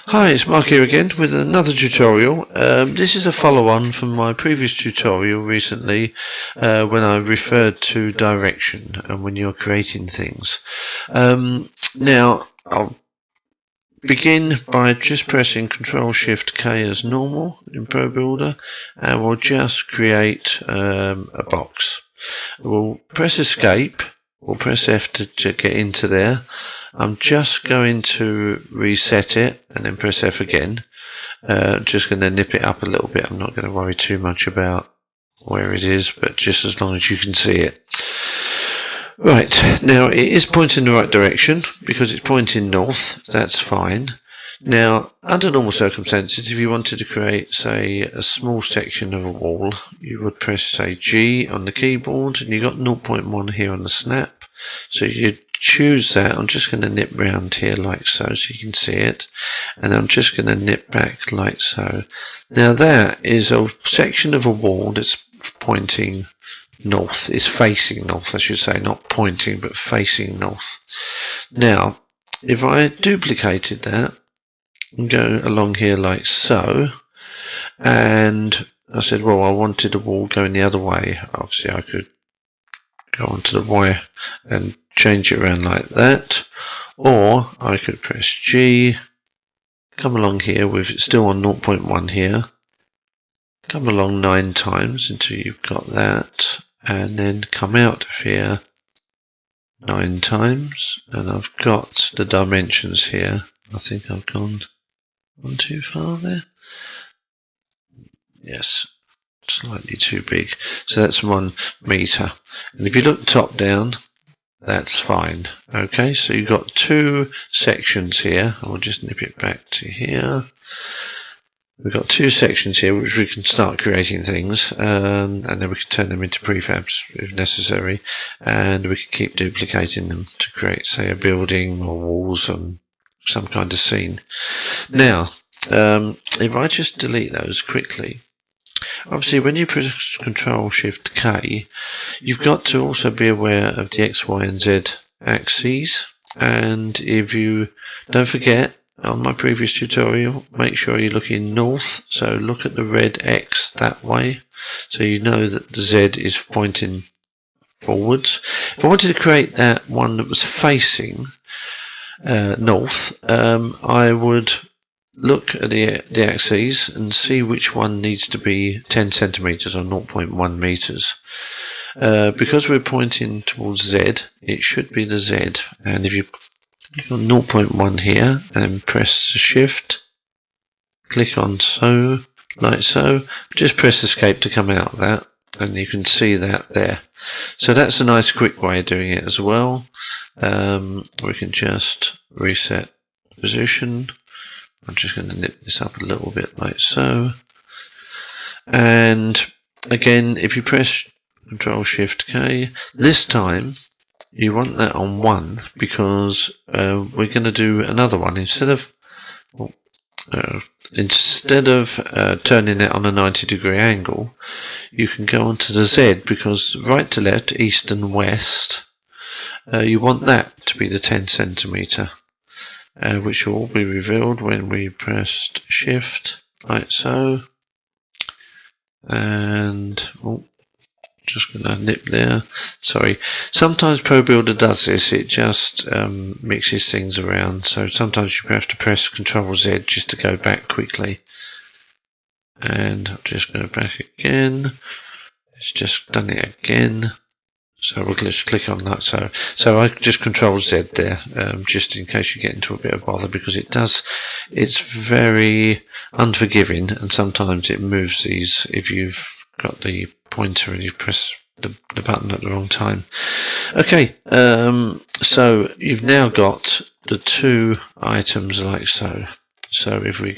Hi, it's Mark here again with another tutorial. This is a follow-on from my previous tutorial recently when I referred to direction and when you're creating things. Now, I'll begin by just pressing Ctrl-Shift-K as normal in Probuilder, and we'll just create a box. We'll press Escape, we'll press F to get into there. I'm just going to reset it and then press F again. Just going to nip it up a little bit. I'm not going to worry too much about where it is, but just as long as you can see it. Right, now it is pointing in the right direction because it's pointing north. That's fine. Now, under normal circumstances, if you wanted to create, say, a small section of a wall, you would press, say, G on the keyboard, and you got 0.1 here on the snap. So you choose that. I'm just going to nip round here like so you can see it, and I'm just going to nip back like so. Now that is a section of a wall that's pointing north. It's facing north, I should say, not pointing but facing north. Now if I duplicated that and go along here like so, and I said, well, I wanted the wall going the other way, obviously I could go onto the Y and change it around like that, or I could press G, come along here with it still on 0.1 here, come along 9 times until you've got that, and then come out of here 9 times, and I've got the dimensions here. I think I've gone too far there. Yes, slightly too big. So that's 1 meter. And if you look top down, that's fine. Okay, so you've got 2 sections here. I'll just nip it back to here. We've got 2 sections here which we can start creating things, and then we can turn them into prefabs if necessary, and we can keep duplicating them to create, say, a building or walls and some kind of scene. Now, if I just delete those quickly, obviously when you press Ctrl-Shift-K, you've got to also be aware of the X, Y and Z axes, and if you don't forget, on my previous tutorial, make sure you're looking north, so look at the red X that way, so you know that the Z is pointing forwards. If I wanted to create that one that was facing north, I would look at the axes and see which one needs to be 10 centimeters or 0.1 meters. Because we're pointing towards Z, it should be the Z, and if you click on 0.1 here and press the Shift, click on so, like so, just press Escape to come out of that, and you can see that there. So that's a nice quick way of doing it as well. We can just reset position. I'm just going to nip this up a little bit like so. And again, if you press Ctrl-Shift-K, this time you want that on 1 because we're going to do another one. Instead of turning it on a 90-degree angle, you can go onto the Z, because right to left, east and west, you want that to be the 10 centimeter, which will all be revealed when we pressed Shift like so. And just going to nip there. Sorry, sometimes Probuilder does this, it just mixes things around, so sometimes you have to press Ctrl-Z just to go back quickly. And I'll just go back again. It's just done it again. So we'll just click on that. So I just Ctrl-Z there, just in case you get into a bit of bother, because it's very unforgiving, and sometimes it moves these if you've got the pointer and you press the button at the wrong time. Okay, so you've now got the 2 items like so. So if we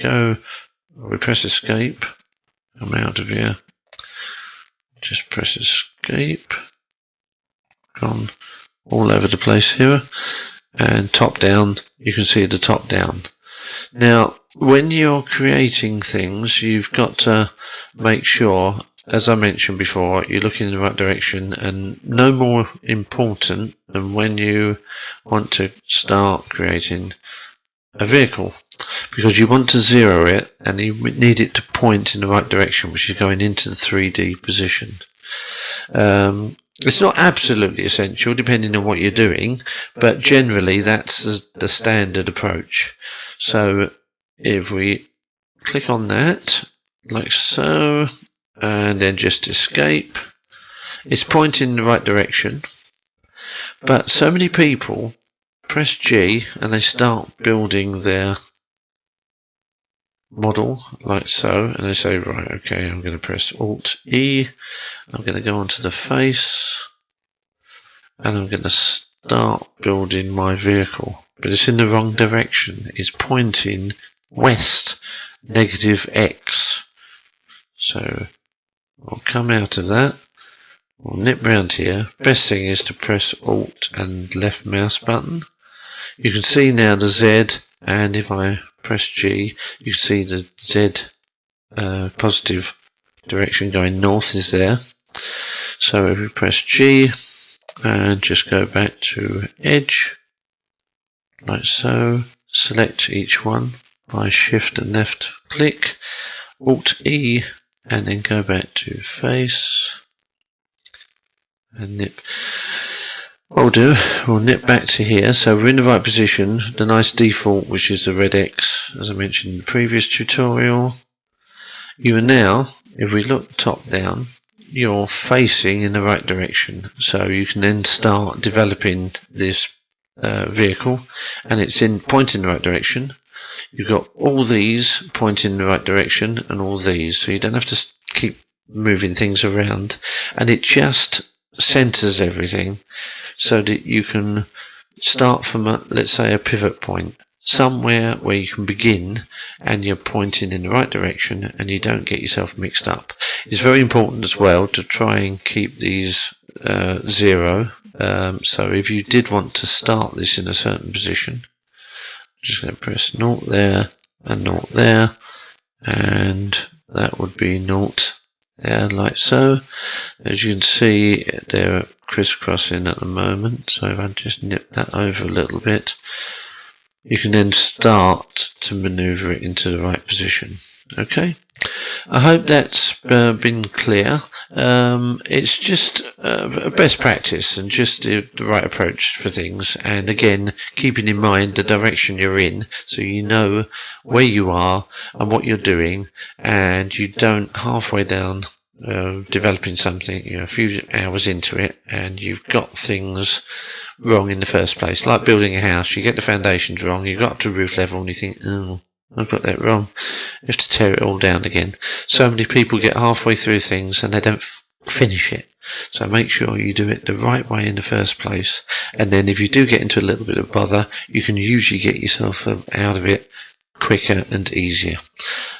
press Escape, come out of here, just press Escape, gone all over the place here, and top down, you can see the top down. Now when you're creating things, you've got to make sure, as I mentioned before, you're looking in the right direction, and no more important than when you want to start creating a vehicle, because you want to zero it and you need it to point in the right direction, which is going into the 3D position. It's not absolutely essential depending on what you're doing, but generally that's the standard approach. So if we click on that like so and then just escape, it's pointing in the right direction. But so many people press G and they start building their model like so, and they say, right, okay, I'm going to press Alt E, I'm going to go onto the face and I'm going to start building my vehicle, but it's in the wrong direction. It's pointing west, negative X. So I'll come out of that, we'll nip round here. Best thing is to press Alt and left mouse button. You can see now the Z, and if I press G, you can see the Z positive direction going north is there. So if we press G and just go back to edge, like so, select each one by shift and left click, Alt E, and then go back to face and nip. What we'll nip back to here, so we're in the right position, the nice default, which is the red X, as I mentioned in the previous tutorial. You are now, if we look top down, you're facing in the right direction, so you can then start developing this vehicle, and it's pointing in the right direction. You've got all these pointing in the right direction and all these, so you don't have to keep moving things around, and it just centers everything so that you can start from let's say a pivot point, somewhere where you can begin and you're pointing in the right direction and you don't get yourself mixed up. It's very important as well to try and keep these zero. So if you did want to start this in a certain position, I'm just going to press 0 there and 0 there, and that would be 0 there, like so. As you can see, they're crisscrossing at the moment, so if I just nip that over a little bit, you can then start to maneuver it into the right position. Okay, I hope that's been clear. It's just a best practice and just the right approach for things, and again keeping in mind the direction you're in, so you know where you are and what you're doing, and you don't halfway down developing something, a few hours into it, and you've got things wrong in the first place. Like building a house, you get the foundations wrong, you got up to roof level and you think, oh, I've got that wrong. You have to tear it all down again. So many people get halfway through things and they don't finish it. So make sure you do it the right way in the first place, and then if you do get into a little bit of bother, you can usually get yourself out of it quicker and easier.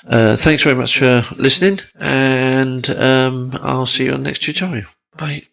Thanks very much for listening, and I'll see you on the next tutorial. Bye.